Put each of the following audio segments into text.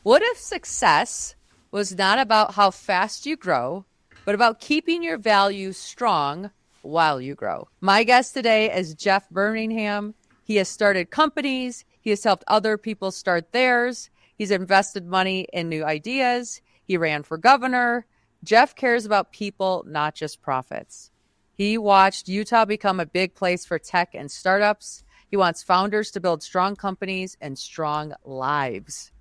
What if success was not about how fast you grow, but about keeping your values strong while you grow? My guest today is Jeff Burningham. He has started companies. He has helped other people start theirs. He's invested money in new ideas. He ran for governor. Jeff cares about people, not just profits. He watched Utah become a big place for tech and startups. He wants founders to build strong companies and strong lives.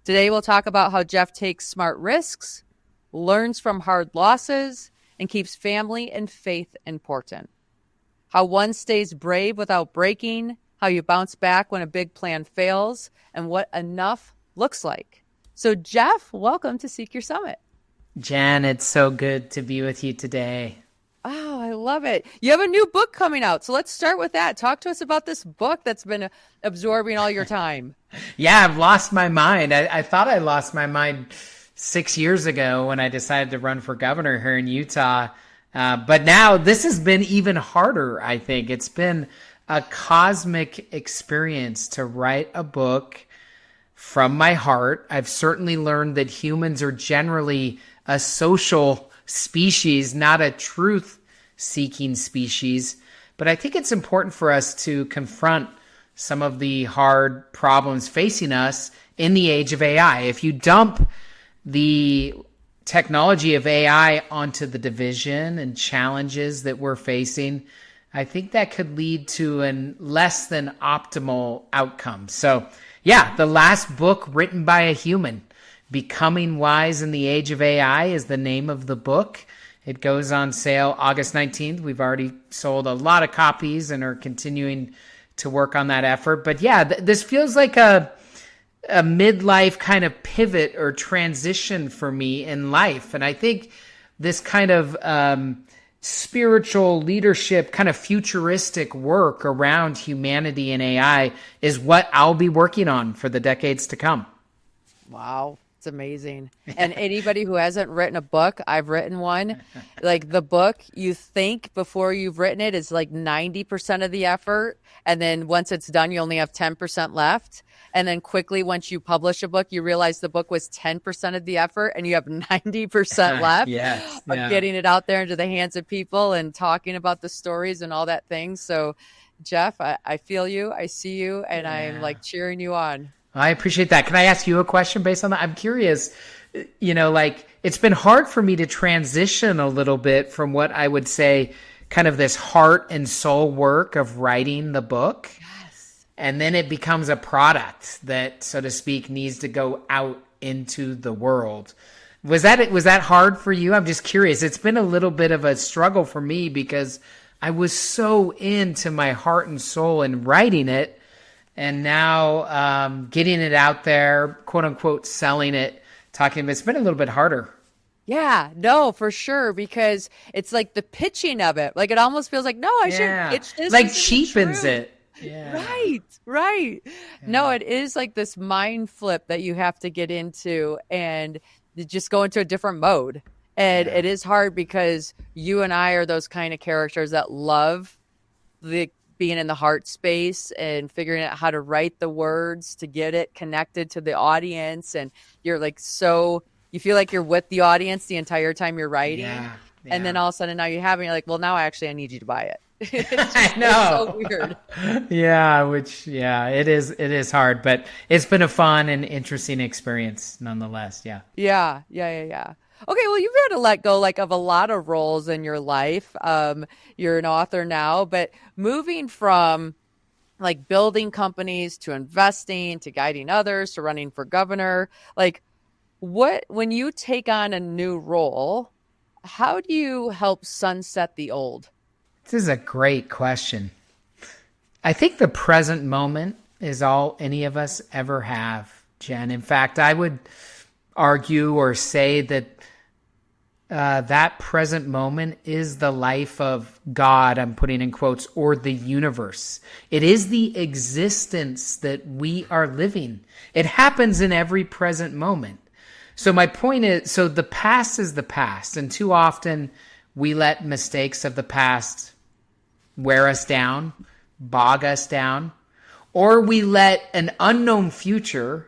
Today, we'll talk about how Jeff takes smart risks, learns from hard losses, and keeps family and faith important. How one stays brave without breaking, how you bounce back when a big plan fails, and what enough looks like. So, Jeff, welcome to Seek Your Summit. Jen, it's so good to be with you today. Oh, I love it. You have a new book coming out. So let's start with that. Talk to us about this book that's been absorbing all your time. Yeah, I've lost my mind. I thought I lost my mind 6 years ago when I decided to run for governor here in Utah. But now this has been even harder, I think. It's been a cosmic experience to write a book from my heart. I've certainly learned that humans are generally a social species, not a truth-seeking species. But I think it's important for us to confront some of the hard problems facing us in the age of AI. If you dump the technology of AI onto the division and challenges that we're facing, I think that could lead to a less than optimal outcome. So, yeah, the last book written by a human, Becoming Wise in the Age of AI, is the name of the book. It goes on sale August 19th. We've already sold a lot of copies and are continuing to work on that effort. But yeah, this feels like a midlife kind of pivot or transition for me in life. And I think this kind of spiritual leadership, kind of futuristic work around humanity and AI is what I'll be working on for the decades to come. Wow. It's amazing. And anybody who hasn't written a book, I've written one. Like the book, you think before you've written it is like 90% of the effort. And then once it's done, you only have 10% left. And then quickly, once you publish a book, you realize the book was 10% of the effort and you have 90% left of getting it out there into the hands of people and talking about the stories and all that things. So, Jeff, I feel you. I see you. And I'm like cheering you on. I appreciate that. Can I ask you a question based on that? I'm curious, it's been hard for me to transition a little bit from what I would say kind of this heart and soul work of writing the book. Yes. And then it becomes a product that, so to speak, needs to go out into the world. Was that hard for you? I'm just curious. It's been a little bit of a struggle for me because I was so into my heart and soul in writing it. And now getting it out there, quote unquote, selling it, talking about it's been a little bit harder. Yeah, no, for sure. Because it's like the pitching of it. Like it almost feels like, no, I should. It's like cheapens it. Yeah. Right. Yeah. No, it is like this mind flip that you have to get into and just go into a different mode. And it is hard because you and I are those kind of characters that love being in the heart space and figuring out how to write the words to get it connected to the audience. And you're like, so you feel like you're with the audience the entire time you're writing. Yeah. And then all of a sudden now you have it, you're like, well, now I need you to buy it. I know. It's so weird. It is hard, but it's been a fun and interesting experience nonetheless. Yeah. Okay, well, you've had to let go of a lot of roles in your life. You're an author now, but moving from like building companies to investing to guiding others to running for governor, when you take on a new role, how do you help sunset the old? This is a great question. I think the present moment is all any of us ever have, Jen. In fact, I would argue or say that that present moment is the life of God, I'm putting in quotes, or the universe. It is the existence that we are living. It happens in every present moment. So my point is, the past is the past. And too often we let mistakes of the past wear us down, bog us down, or we let an unknown future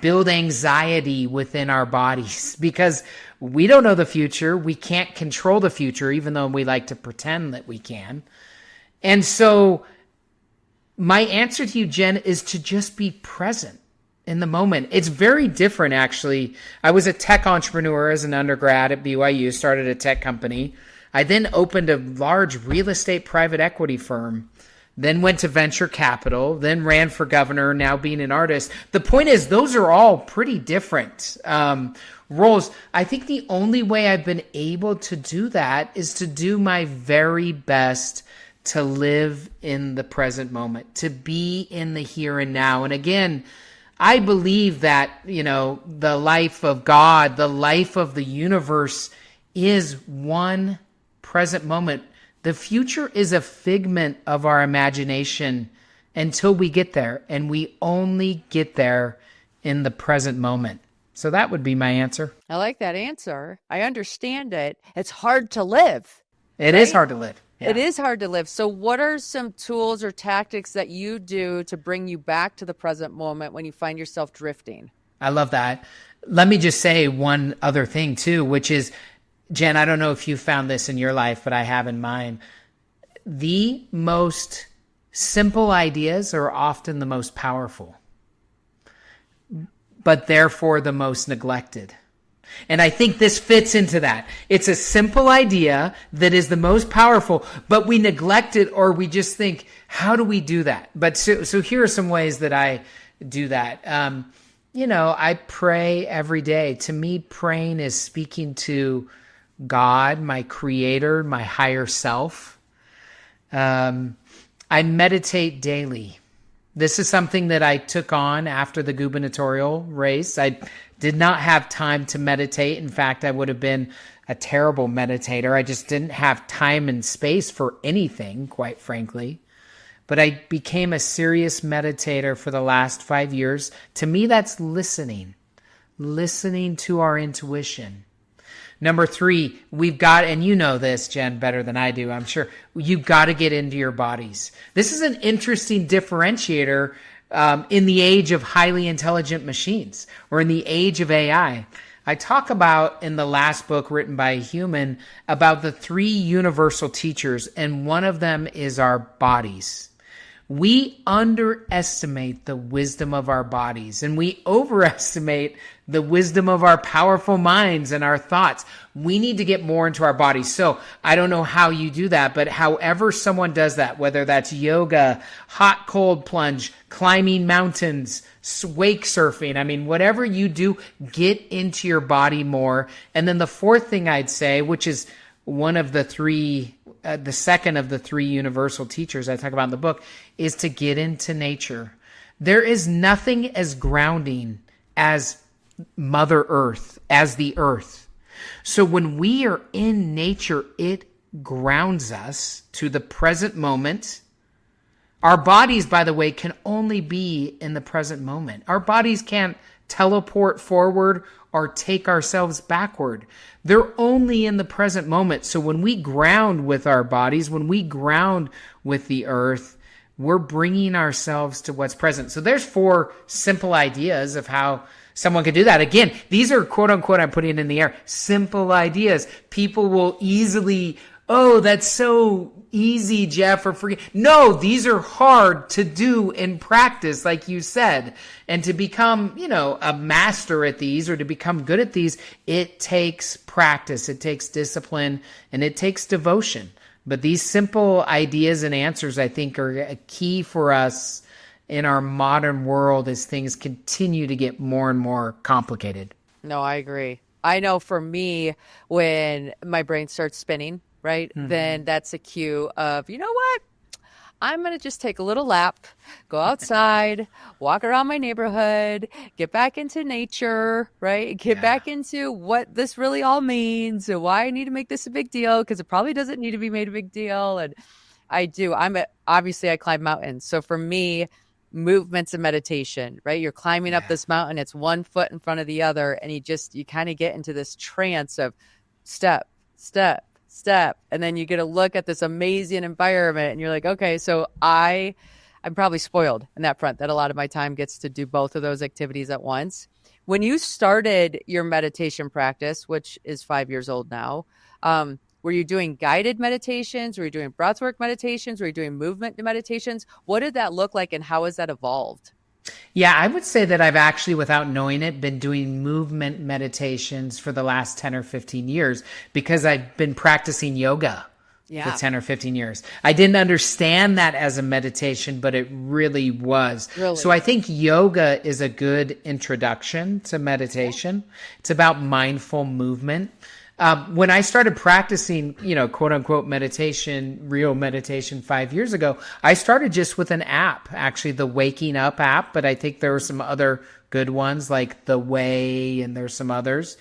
build anxiety within our bodies because we don't know the future. We can't control the future, even though we like to pretend that we can. And so my answer to you, Jen, is to just be present in the moment. It's very different, actually. I was a tech entrepreneur as an undergrad at BYU, started a tech company. I then opened a large real estate private equity firm, then went to venture capital, then ran for governor, now being an artist. The point is, those are all pretty different roles. I think the only way I've been able to do that is to do my very best to live in the present moment, to be in the here and now. And again, I believe that, the life of God, the life of the universe is one present moment. The future is a figment of our imagination until we get there, and we only get there in the present moment. So that would be my answer. I like that answer. I understand it. It's hard to live. It is hard to live. Yeah. It is hard to live. So what are some tools or tactics that you do to bring you back to the present moment when you find yourself drifting? I love that. Let me just say one other thing too, which is, Jen, I don't know if you found this in your life, but I have in mine. The most simple ideas are often the most powerful, but therefore the most neglected. And I think this fits into that. It's a simple idea that is the most powerful, but we neglect it, or we just think, how do we do that? But so here are some ways that I do that. I pray every day. To me, praying is speaking to God, my creator, my higher self. I meditate daily. This is something that I took on after the gubernatorial race. I did not have time to meditate. In fact, I would have been a terrible meditator. I just didn't have time and space for anything, quite frankly. But I became a serious meditator for the last 5 years. To me, that's listening to our intuition. Number 3, we've got, and you know this, Jen, better than I do, I'm sure, you've got to get into your bodies. This is an interesting differentiator in the age of highly intelligent machines, or in the age of AI. I talk about, in the last book written by a human, about the 3 universal teachers, and one of them is our bodies. We underestimate the wisdom of our bodies, and we overestimate the wisdom of our powerful minds and our thoughts. We need to get more into our bodies. So I don't know how you do that, but however someone does that, whether that's yoga, hot cold plunge, climbing mountains, wake surfing, whatever you do, get into your body more. And then the 4th thing I'd say, which is one of the 3, the second of the 3 universal teachers I talk about in the book, is to get into nature. There is nothing as grounding as Mother Earth, as the earth. So when we are in nature, it grounds us to the present moment. Our bodies, by the way, can only be in the present moment. Our bodies can't teleport forward or take ourselves backward. They're only in the present moment. So when we ground with our bodies, when we ground with the earth, we're bringing ourselves to what's present. So there's 4 simple ideas of how someone could do that. Again, these are quote unquote, I'm putting it in the air, simple ideas. People will easily, oh, that's so easy, Jeff, or forget. No, these are hard to do in practice, like you said. And to become, a master at these, or to become good at these, it takes practice, it takes discipline, and it takes devotion. But these simple ideas and answers, I think, are a key for us in our modern world as things continue to get more and more complicated. No, I agree. I know for me, when my brain starts spinning, right, then that's a cue of, you know what? I'm going to just take a little lap, go outside, walk around my neighborhood, get back into nature, right? Get back into what this really all means and why I need to make this a big deal, because it probably doesn't need to be made a big deal. And I do. Obviously I climb mountains. So for me, movement's a meditation, right? You're climbing up this mountain. It's one foot in front of the other. And you kind of get into this trance of step, step, step, and then you get a look at this amazing environment, and you're like, okay, so I'm probably spoiled in that front, that a lot of my time gets to do both of those activities at once. When you started your meditation practice, which is 5 years old now, were you doing guided meditations? Were you doing breathwork meditations? Were you doing movement meditations? What did that look like, and how has that evolved? Yeah, I would say that I've actually, without knowing it, been doing movement meditations for the last 10 or 15 years because I've been practicing yoga for 10 or 15 years. I didn't understand that as a meditation, but it really was. Really? So I think yoga is a good introduction to meditation. Yeah. It's about mindful movement. When I started practicing, quote unquote meditation, real meditation 5 years ago, I started just with an app, actually the Waking Up app, but I think there were some other good ones like The Way, and there's some others.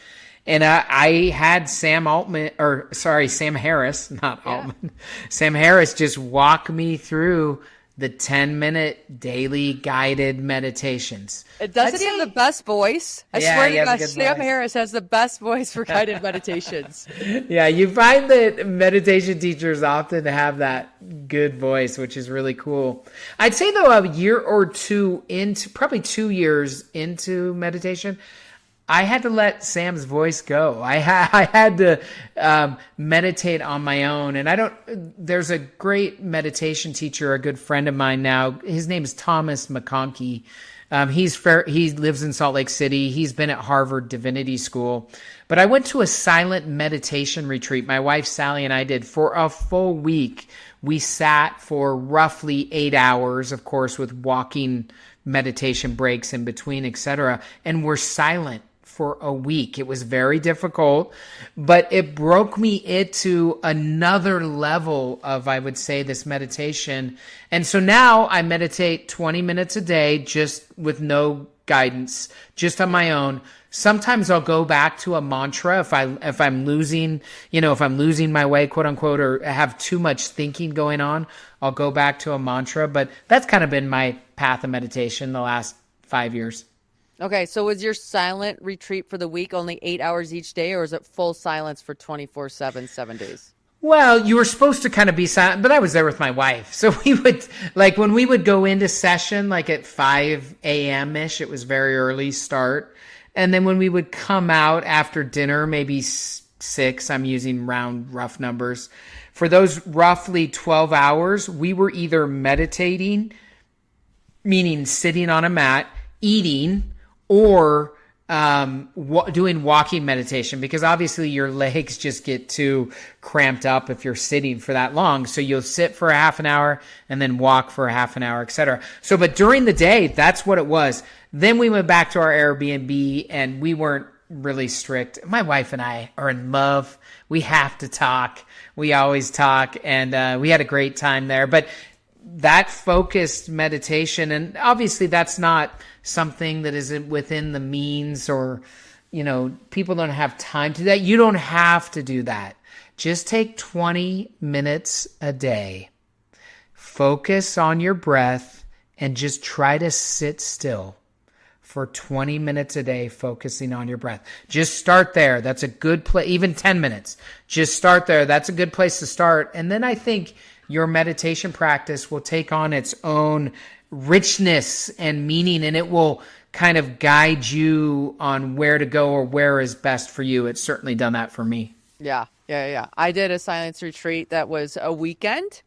And I had Sam Harris, not Altman, Sam Harris just walk me through the 10-minute daily guided meditations. Doesn't he have the best voice? I swear to God, Sam Harris has the best voice for guided meditations. Yeah, you find that meditation teachers often have that good voice, which is really cool. I'd say, though, a year or two into, probably 2 years into meditation, I had to let Sam's voice go. I had to meditate on my own. And there's a great meditation teacher, a good friend of mine now. His name is Thomas McConkie. He lives in Salt Lake City. He's been at Harvard Divinity School. But I went to a silent meditation retreat. My wife, Sally, and I did for a full week. We sat for roughly 8 hours, of course, with walking meditation breaks in between, etc. And we're silent for a week. It was very difficult, but it broke me into another level of, I would say, this meditation. And so now I meditate 20 minutes a day, just with no guidance, just on my own. Sometimes I'll go back to a mantra if I'm losing my way, quote unquote, or have too much thinking going on. I'll go back to a mantra, but that's kind of been my path of meditation the last 5 years. Okay, so was your silent retreat for the week only 8 hours each day, or was it full silence for 24/7, 7 days? Well, you were supposed to kind of be silent, but I was there with my wife. So we would, when we would go into session, at 5 a.m.-ish, it was very early start. And then when we would come out after dinner, maybe 6, I'm using rough numbers. For those roughly 12 hours, we were either meditating, meaning sitting on a mat, eating, or doing walking meditation, because obviously your legs just get too cramped up if you're sitting for that long. So you'll sit for a half an hour and then walk for a half an hour, etc. So, but during the day, that's what it was. Then we went back to our Airbnb and we weren't really strict. My wife and I are in love. We have to talk. We always talk, and we had a great time there. But that focused meditation, and obviously that's not something that isn't within the means, or, people don't have time to do that. You don't have to do that. Just take 20 minutes a day. Focus on your breath and just try to sit still for 20 minutes a day, focusing on your breath. Just start there. That's a good place. Even 10 minutes. Just start there. That's a good place to start. And then I think your meditation practice will take on its own richness and meaning, and it will kind of guide you on where to go or where is best for you. It's certainly done that for me. Yeah. I did a silence retreat that was a weekend,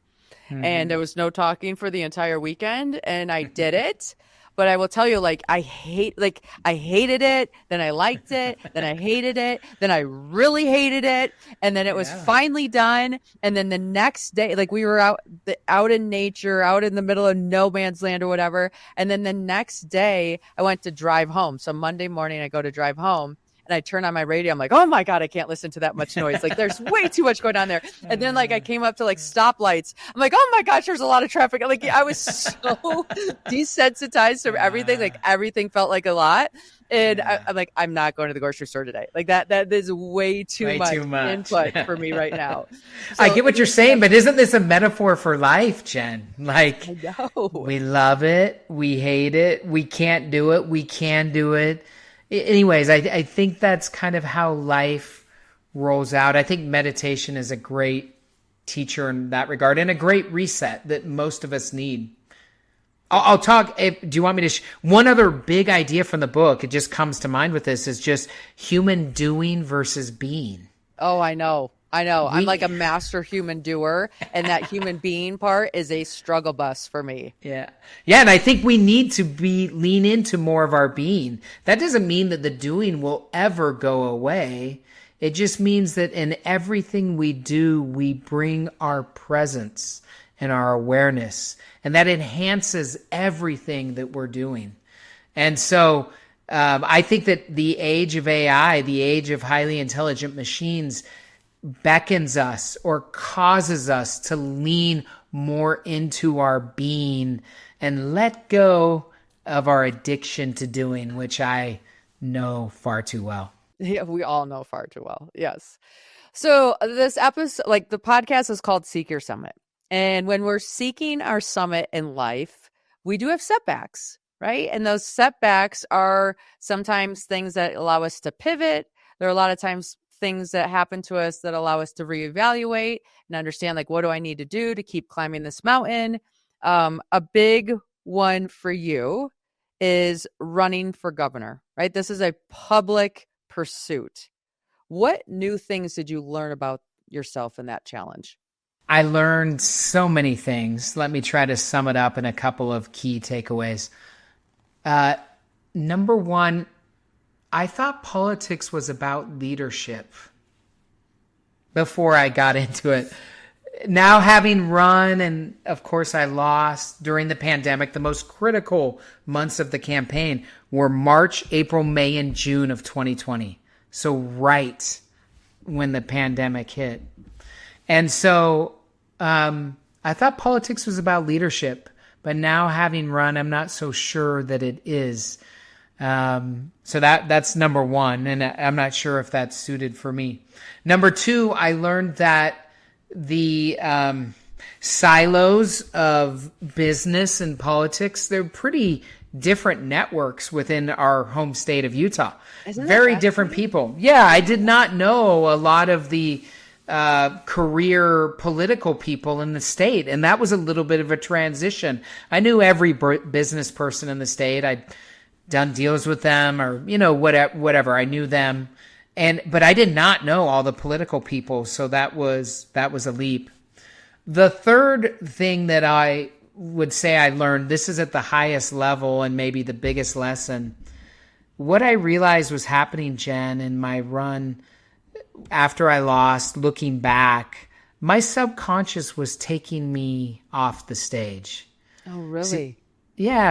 and there was no talking for the entire weekend, and I did it. But I will tell you, I hated it, then I liked it, then I hated it, then I really hated it, and then it was finally done. And then the next day, we were out in nature, out in the middle of no man's land or whatever. And then the next day, I went to drive home. So Monday morning, I go to drive home. And I turn on my radio. I'm like, oh my God, I can't listen to that much noise. There's way too much going on there. And then I came up to stoplights. I'm like, oh my gosh, there's a lot of traffic. I was so desensitized to everything. Everything felt like a lot. And I'm like, I'm not going to the grocery store today. That is way too much input for me right now. So, I get what you're saying, but isn't this a metaphor for life, Jen? I know. We love it. We hate it. We can't do it. We can do it. Anyways, I think that's kind of how life rolls out. I think meditation is a great teacher in that regard, and a great reset that most of us need. I'll talk. Do you want me to? One other big idea from the book, it just comes to mind with this, is just human doing versus being. Oh, I know. I know. I'm like a We, master human doer, and that human being part is a struggle bus for me. yeah, yeah, and I think we need to lean into more of our being. That doesn't mean that the doing will ever go away. It just means that in everything we do, we bring our presence and our awareness, and that enhances everything that we're doing. And so I think that the age of AI, the age of highly intelligent machines, beckons us or causes us to lean more into our being and let go of our addiction to doing, which I know far too well. Yeah, we all know far too well. Yes. So this episode, like the podcast is called Seek Your Summit. And when we're seeking our summit in life, we do have setbacks, right? And those setbacks are sometimes things that allow us to pivot. There are a lot of times things that happen to us that allow us to reevaluate and understand, like, what do I need to do to keep climbing this mountain? A big one for you is running for governor, right? This is a public pursuit. What new things did you learn about yourself in that challenge? I learned so many things. Let me try to sum it up in a couple of key takeaways. Number one, I thought politics was about leadership before I got into it. Now, having run, and of course I lost during the pandemic, the most critical months of the campaign were March, April, May, and June of 2020. So right when the pandemic hit. And so I thought politics was about leadership, but now having run, I'm not so sure that it is. So that's number one, and I'm not sure if that's suited for me. Number two, I learned that the silos of business and politics, they're pretty different networks within our home state of Utah. Very different people. Yeah, I did not know a lot of the career political people in the state, and that was a little bit of a transition. I knew every business person in the state. I'd done deals with them, or whatever. I knew them, but I did not know all the political people. So that was a leap. The third thing that I would say I learned, this is at the highest level and maybe the biggest lesson. What I realized was happening, Jen, in my run after I lost, looking back, my subconscious was taking me off the stage. Oh, really?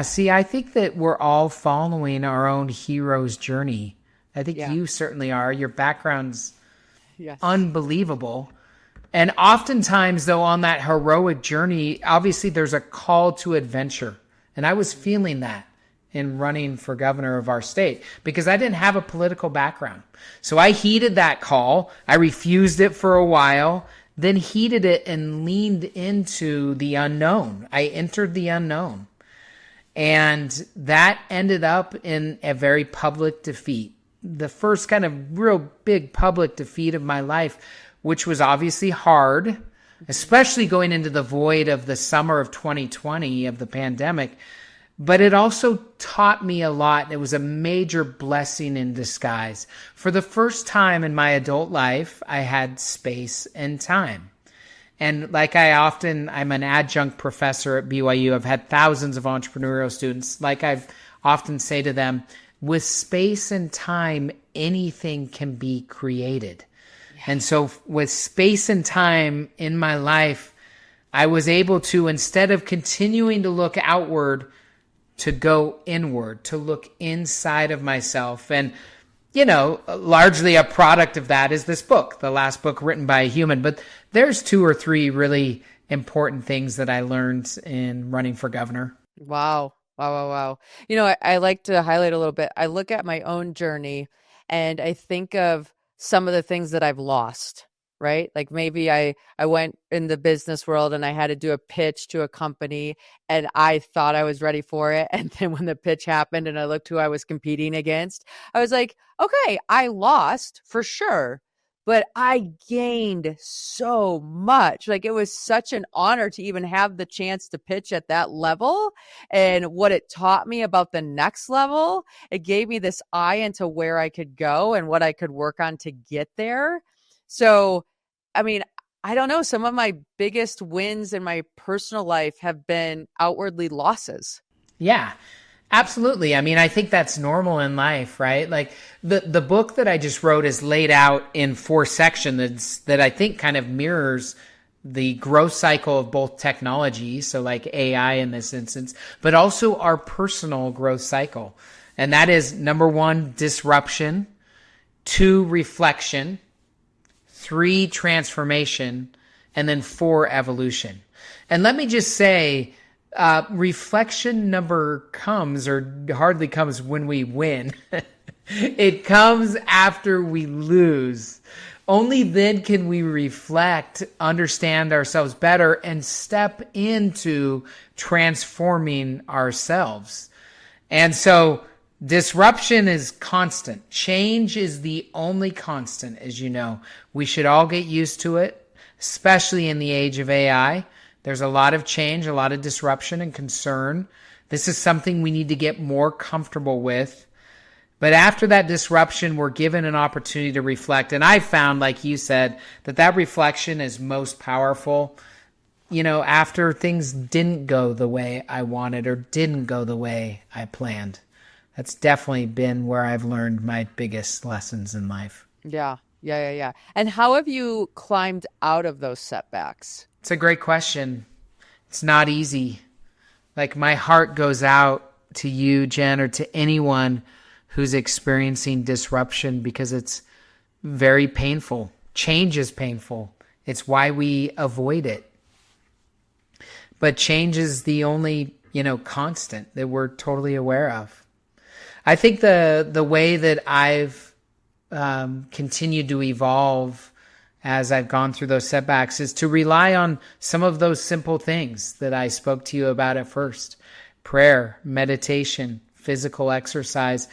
See, I think that we're all following our own hero's journey. I think you certainly are. Your background's unbelievable. And oftentimes, though, on that heroic journey, obviously there's a call to adventure. And I was feeling that in running for governor of our state because I didn't have a political background. So I heeded that call. I refused it for a while, then heeded it and leaned into the unknown. I entered the unknown. And that ended up in a very public defeat. The first kind of real big public defeat of my life, which was obviously hard, especially going into the void of the summer of 2020 of the pandemic. But it also taught me a lot. It was a major blessing in disguise. For the first time in my adult life, I had space and time. And like I'm an adjunct professor at BYU. I've had thousands of entrepreneurial students. Like I've often say to them, with space and time, anything can be created. Yeah. And so with space and time in my life, I was able to, instead of continuing to look outward, to go inward, to look inside of myself. And, largely a product of that is this book, the last book written by a human. But there's 2 or 3 really important things that I learned in running for governor. Wow. I like to highlight a little bit. I look at my own journey and I think of some of the things that I've lost, right? Like maybe I went in the business world and I had to do a pitch to a company and I thought I was ready for it. And then when the pitch happened and I looked who I was competing against, I was like, okay, I lost for sure. but I gained so much. Like, it was such an honor to even have the chance to pitch at that level, and what it taught me about the next level. It gave me this eye into where I could go and what I could work on to get there. So, I mean, I don't know. Some of my biggest wins in my personal life have been outwardly losses. Yeah. Absolutely. I mean, I think that's normal in life, right? Like the book that I just wrote is laid out in 4 sections that I think kind of mirrors the growth cycle of both technology, so like AI in this instance, but also our personal growth cycle. And that is number 1, disruption, 2, reflection, 3, transformation, and then 4, evolution. And let me just say, reflection number comes or hardly comes when we win. It comes after we lose. Only then can we reflect, understand ourselves better, and step into transforming ourselves. And so disruption is constant. Change is the only constant, as you know. We should all get used to it, especially in the age of AI. There's a lot of change, a lot of disruption and concern. This is something we need to get more comfortable with. But after that disruption, we're given an opportunity to reflect. And I found, like you said, that reflection is most powerful, after things didn't go the way I wanted or didn't go the way I planned. That's definitely been where I've learned my biggest lessons in life. Yeah. And how have you climbed out of those setbacks? It's a great question. It's not easy. Like, my heart goes out to you, Jen, or to anyone who's experiencing disruption, because it's very painful. Change is painful. It's why we avoid it. But change is the only, constant that we're totally aware of. I think the way that I've continued to evolve as I've gone through those setbacks is to rely on some of those simple things that I spoke to you about at first: prayer, meditation, physical exercise,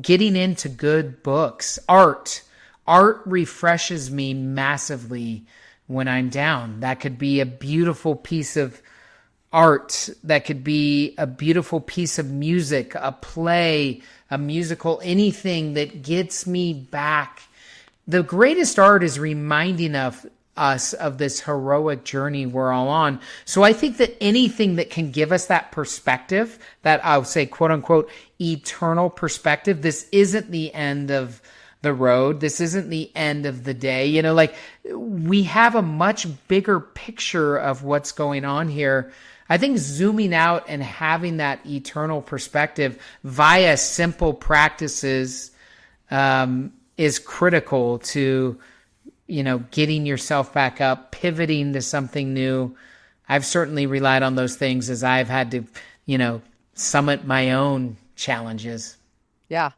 getting into good books, art. Art refreshes me massively when I'm down. That could be a beautiful piece of art. That could be a beautiful piece of music, a play, a musical, anything that gets me back. The greatest art is reminding us of this heroic journey we're all on. So I think that anything that can give us that perspective, that I'll say, quote unquote, eternal perspective, this isn't the end of the road. This isn't the end of the day. We have a much bigger picture of what's going on here. I think zooming out and having that eternal perspective via simple practices, is critical to, getting yourself back up, pivoting to something new. I've certainly relied on those things as I've had to, summit my own challenges. Yeah.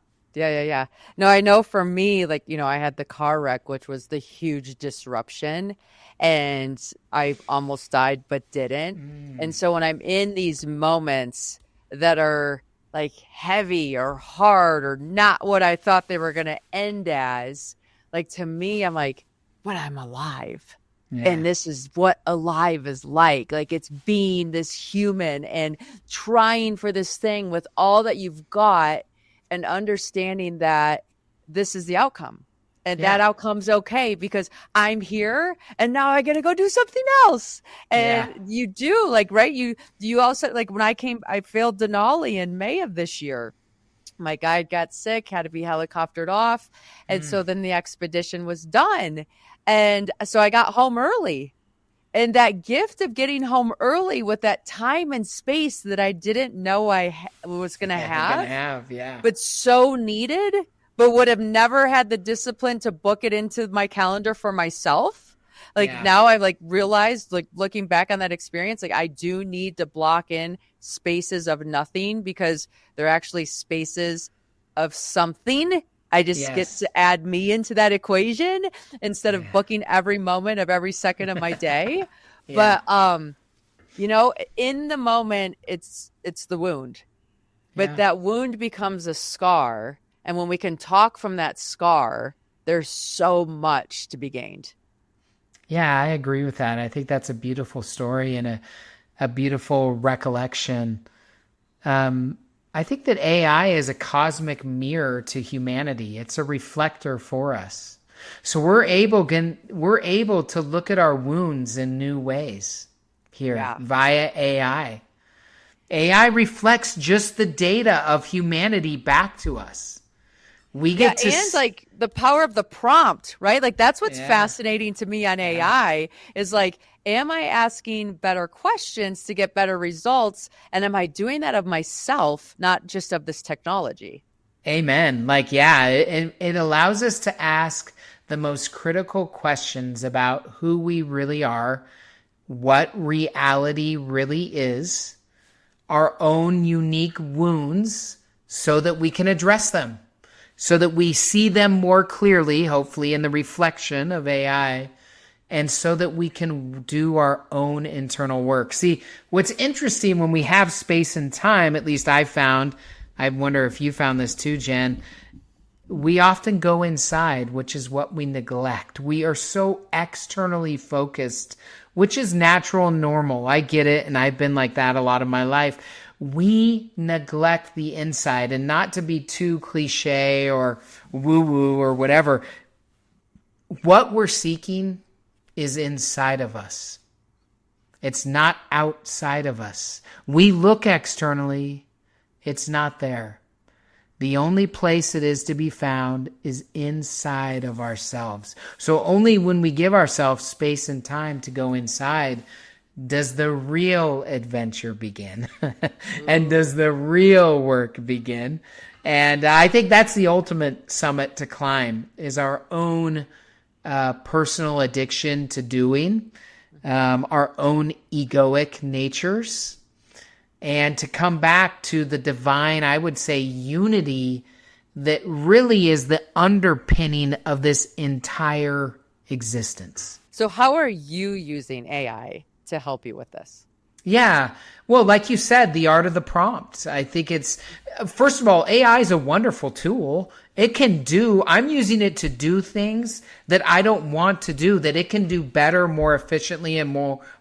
No, I know for me, I had the car wreck, which was the huge disruption, and I almost died, but didn't. And so when I'm in these moments that are like heavy or hard or not what I thought they were going to end as, to me, I'm like, but I'm alive. Yeah. And this is what alive is like. It's being this human and trying for this thing with all that you've got, and understanding that this is the outcome. And that outcome's okay because I'm here and now I got to go do something else. And you do, right? You also, when I failed Denali in May of this year. My guide got sick, had to be helicoptered off. And so then the expedition was done. And so I got home early. And that gift of getting home early with that time and space that I didn't know I was going to have, but so needed, but would have never had the discipline to book it into my calendar for myself. Now I've realized, looking back on that experience, I do need to block in spaces of nothing because they're actually spaces of something. I just get to add me into that equation instead of booking every moment of every second of my day. But, in the moment, it's the wound, but that wound becomes a scar. And when we can talk from that scar, there's so much to be gained. Yeah, I agree with that. I think that's a beautiful story and a beautiful recollection. I think that AI is a cosmic mirror to humanity. It's a reflector for us. So we're able to look at our wounds in new ways here via AI. AI reflects just the data of humanity back to us. We get to and like the power of the prompt, right? Like that's what's fascinating to me on AI is like, am I asking better questions to get better results? And am I doing that of myself, not just of this technology? Amen. Like, yeah, it allows us to ask the most critical questions about who we really are, what reality really is, our own unique wounds, so that we can address them, so that we see them more clearly, hopefully in the reflection of AI, and so that we can do our own internal work. See, what's interesting when we have space and time, at least I found, I wonder if you found this too, Jen, we often go inside, which is what we neglect. We are so externally focused, which is natural and normal. I get it, and I've been like that a lot of my life. We neglect the inside, and not to be too cliche or woo-woo or whatever. What we're seeking is inside of us. It's not outside of us. We look externally. It's not there. The only place it is to be found is inside of ourselves. So only when we give ourselves space and time to go inside does the real adventure begin. And does the real work begin. And I think that's the ultimate summit to climb, is our own personal addiction to doing, our own egoic natures, and to come back to the divine, I would say, unity that really is the underpinning of this entire existence. So how are you using AI to help you with this? Yeah. Well, like you said, the art of the prompt. I think it's, first of all, AI is a wonderful tool. I'm using it to do things that I don't want to do, that it can do better, more efficiently, and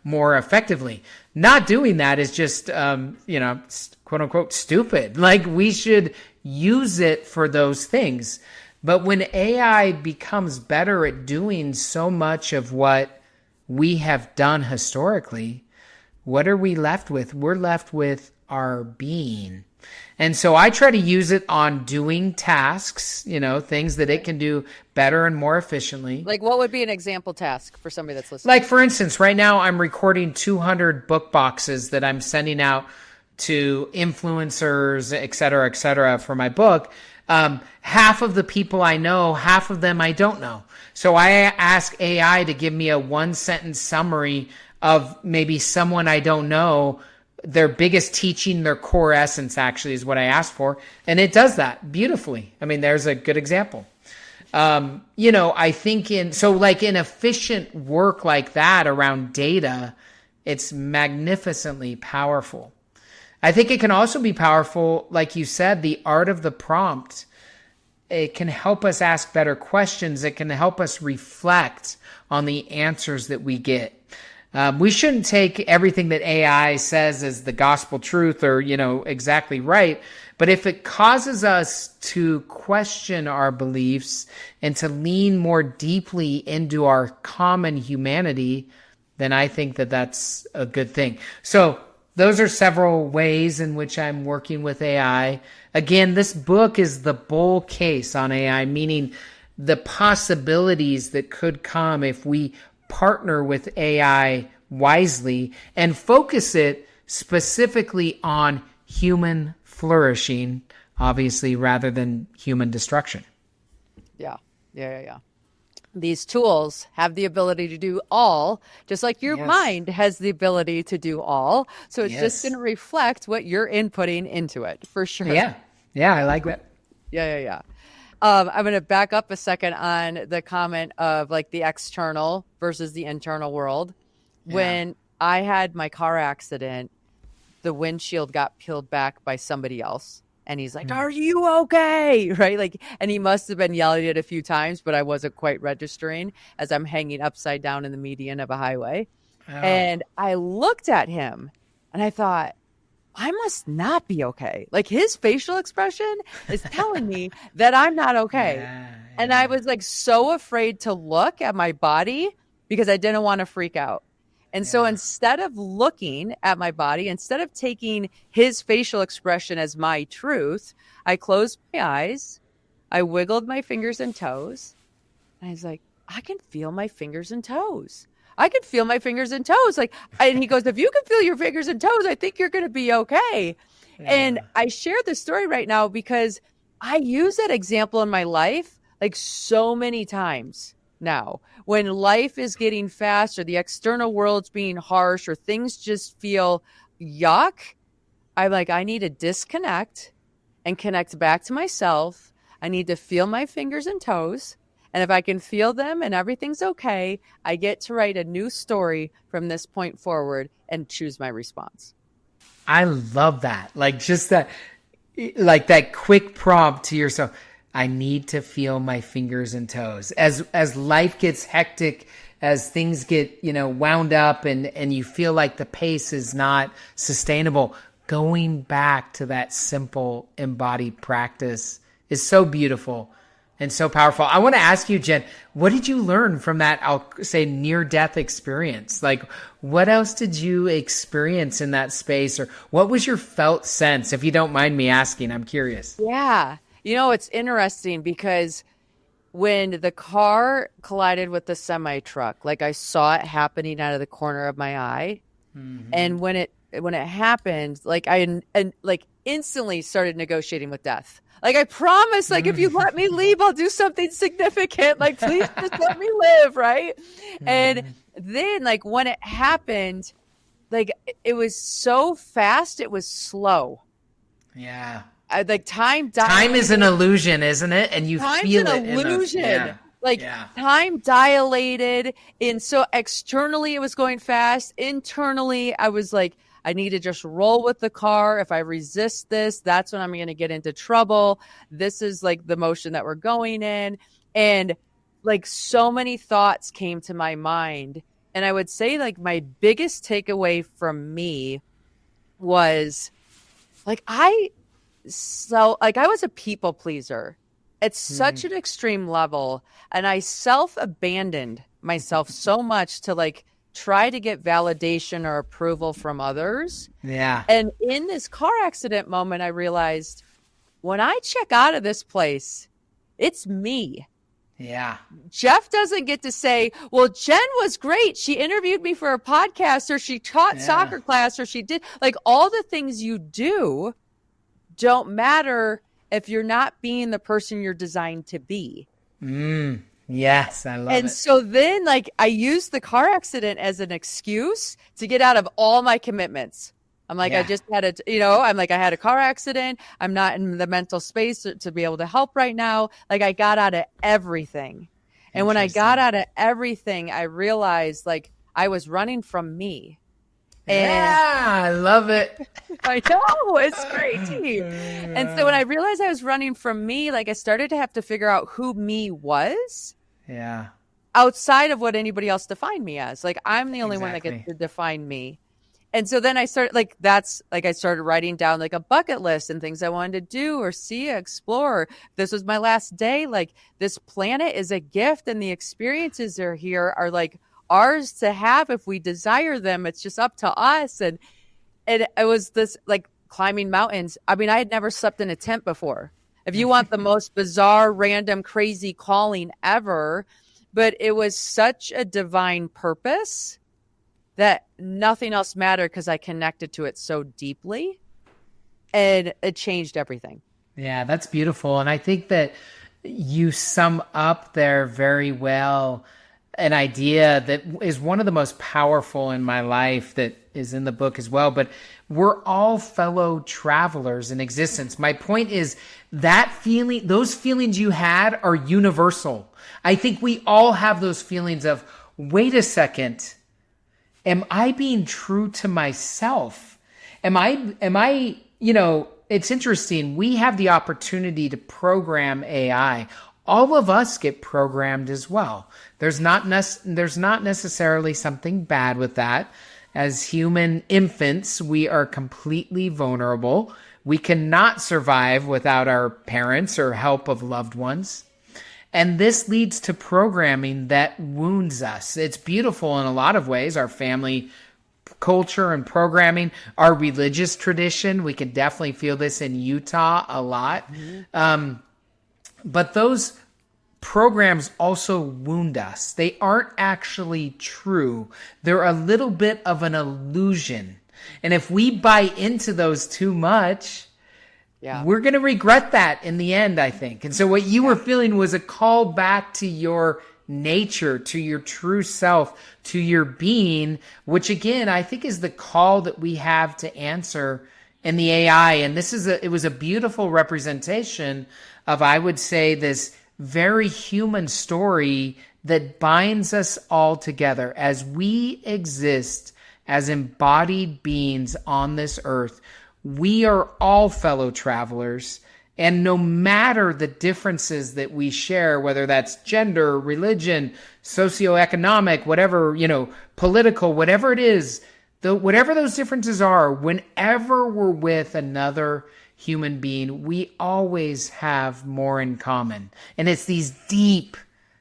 more effectively. Not doing that is just, quote unquote, stupid. Like, we should use it for those things. But when AI becomes better at doing so much of what we have done historically, what are we left with? We're left with our being. And so I try to use it on doing tasks, things that it can do better and more efficiently. Like, what would be an example task for somebody that's listening? Like, for instance, right now I'm recording 200 book boxes that I'm sending out to influencers, et cetera, for my book. Half of the people I know, half of them I don't know. So I ask AI to give me a 1-sentence summary of maybe someone I don't know, their biggest teaching, their core essence actually is what I asked for. And it does that beautifully. I mean, there's a good example. I think in efficient work like that around data, it's magnificently powerful. I think it can also be powerful, like you said, the art of the prompt. It can help us ask better questions. It can help us reflect on the answers that we get. We shouldn't take everything that AI says as the gospel truth or, exactly right. But if it causes us to question our beliefs and to lean more deeply into our common humanity, then I think that that's a good thing. So those are several ways in which I'm working with AI. Again, this book is the bull case on AI, meaning the possibilities that could come if we partner with AI wisely and focus it specifically on human flourishing, obviously, rather than human destruction. Yeah. These tools have the ability to do all, just like your mind has the ability to do all. So it's just going to reflect what you're inputting into it, for sure. Yeah, I like that. Yeah. I'm going to back up a second on the comment of like the external versus the internal world. Yeah. When I had my car accident, the windshield got peeled back by somebody else. And he's like, are you okay? Right? Like, and he must have been yelling it a few times, but I wasn't quite registering as I'm hanging upside down in the median of a highway. Oh, And I looked at him and I thought, I must not be okay. Like his facial expression is telling me that I'm not okay. yeah, And I was like so afraid to look at my body because I didn't want to freak out. And so yeah. instead of looking at my body, instead of taking his facial expression as my truth, I closed my eyes, I wiggled my fingers and toes, and I was like, I can feel my fingers and toes. I can feel my fingers and toes. Like, and he goes, if you can feel your fingers and toes, I think you're going to be okay. And Yeah. I share this story right now because I use that example in my life like so many times now. When life is getting fast or the external world's being harsh or things just feel yuck, I'm like, I need to disconnect and connect back to myself. I need to feel my fingers and toes. And if I can feel them and everything's okay, I get to write a new story from this point forward and choose my response. I love that. Like just that, like that quick prompt to yourself. I need to feel my fingers and toes as life gets hectic, as things get, wound up and you feel like the pace is not sustainable. Going back to that simple embodied practice is so beautiful and so powerful. I want to ask you, Jenn, what did you learn from that, I'll say, near-death experience? Like, what else did you experience in that space? Or what was your felt sense? If you don't mind me asking, I'm curious. Yeah. It's interesting because when the car collided with the semi truck, like I saw it happening out of the corner of my eye. Mm-hmm. And when it happened, like like instantly started negotiating with death. Like I promise, like if you let me leave, I'll do something significant. Like please just let me live, right? And then like when it happened, like it was so fast, it was slow. Yeah. Like time is an illusion, isn't it? And you feel it. Time's an illusion. Yeah. Time dilated. And so externally it was going fast. Internally, I was like, I need to just roll with the car. If I resist this, that's when I'm going to get into trouble. This is like the motion that we're going in. And like so many thoughts came to my mind. And I would say like my biggest takeaway from me was like, I was a people pleaser at such an extreme level, and I self-abandoned myself so much to like try to get validation or approval from others. Yeah. And in this car accident moment, I realized when I check out of this place, it's me. Yeah. Jeff doesn't get to say, well, Jenn was great. She interviewed me for a podcast, or she taught soccer class, or she did like all the things you do don't matter if you're not being the person you're designed to be. Yes, I love it. And so then like I used the car accident as an excuse to get out of all my commitments. I'm like, I just had I had a car accident. I'm not in the mental space to be able to help right now. Like I got out of everything. And when I got out of everything, I realized like I was running from me. And I love it. I know, it's crazy. And so when I realized I was running from me, like I started to have to figure out who me was. Yeah. Outside of what anybody else defined me as. Like I'm the only one that gets to define me. And so then I started I started writing down like a bucket list and things I wanted to do or see, explore. This was my last day. Like this planet is a gift and the experiences are here are like ours to have if we desire them. It's just up to us. And it was this like climbing mountains. I mean, I had never slept in a tent before. If you want the most bizarre, random, crazy calling ever, but it was such a divine purpose that nothing else mattered because I connected to it so deeply, and it changed everything. Yeah, that's beautiful. And I think that you sum up there very well an idea that is one of the most powerful in my life that is in the book as well. But we're all fellow travelers in existence. My point is that feeling, those feelings you had are universal. I think we all have those feelings of, wait a second, am I being true to myself? Am I it's interesting. We have the opportunity to program AI. All of us get programmed as well. There's not necessarily something bad with that. As human infants, we are completely vulnerable. We cannot survive without our parents or help of loved ones. And this leads to programming that wounds us. It's beautiful in a lot of ways, our family culture and programming, our religious tradition. We can definitely feel this in Utah a lot. But those programs also wound us. They aren't actually true. They're a little bit of an illusion. And if we buy into those too much, we're going to regret that in the end, I think. And so what you were feeling was a call back to your nature, to your true self, to your being, which again, I think is the call that we have to answer in the AI. And it was a beautiful representation of, I would say, this very human story that binds us all together as we exist as embodied beings on this earth. We are all fellow travelers, and no matter the differences that we share, whether that's gender, religion, socioeconomic, whatever, political, whatever it is, whatever those differences are, whenever we're with another human being, we always have more in common. And it's these deep,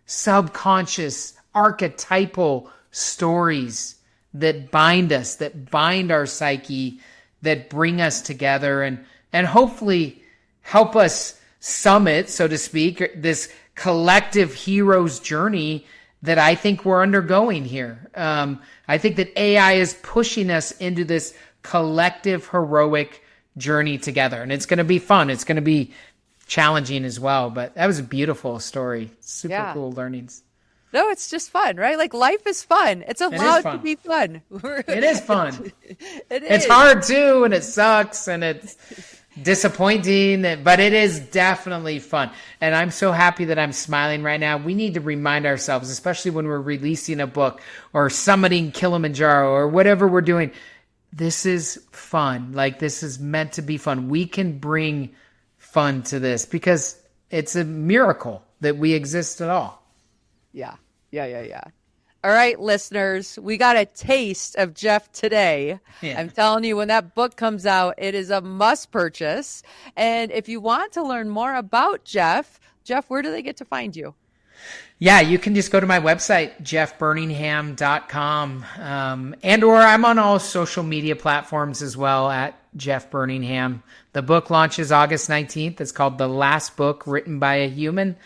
subconscious, archetypal stories that bind us, that bind our psyche, that bring us together and hopefully help us summit, so to speak, this collective hero's journey that I think we're undergoing here. I think that AI is pushing us into this collective heroic journey together. And it's going to be fun. It's going to be challenging as well. But that was a beautiful story. Super cool learnings. No, it's just fun, right? Like life is fun. It's allowed to be fun. It is fun. It's hard too, and it sucks, and it's disappointing, but it is definitely fun. And I'm so happy that I'm smiling right now. We need to remind ourselves, especially when we're releasing a book or summiting Kilimanjaro or whatever we're doing, this is fun. Like, this is meant to be fun. We can bring fun to this because it's a miracle that we exist at all. Yeah. All right, listeners, we got a taste of Jeff today. Yeah. I'm telling you, when that book comes out, it is a must purchase. And if you want to learn more about Jeff, where do they get to find you? Yeah, you can just go to my website, jeffburningham.com. Or I'm on all social media platforms as well at Jeff Burningham. The book launches August 19th. It's called The Last Book Written by a Human.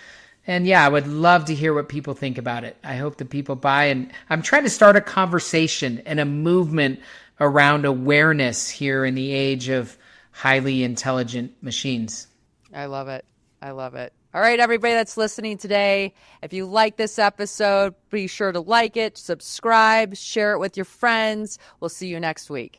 And yeah, I would love to hear what people think about it. I hope that people buy. And I'm trying to start a conversation and a movement around awareness here in the age of highly intelligent machines. I love it. All right, everybody that's listening today, if you like this episode, be sure to like it, subscribe, share it with your friends. We'll see you next week.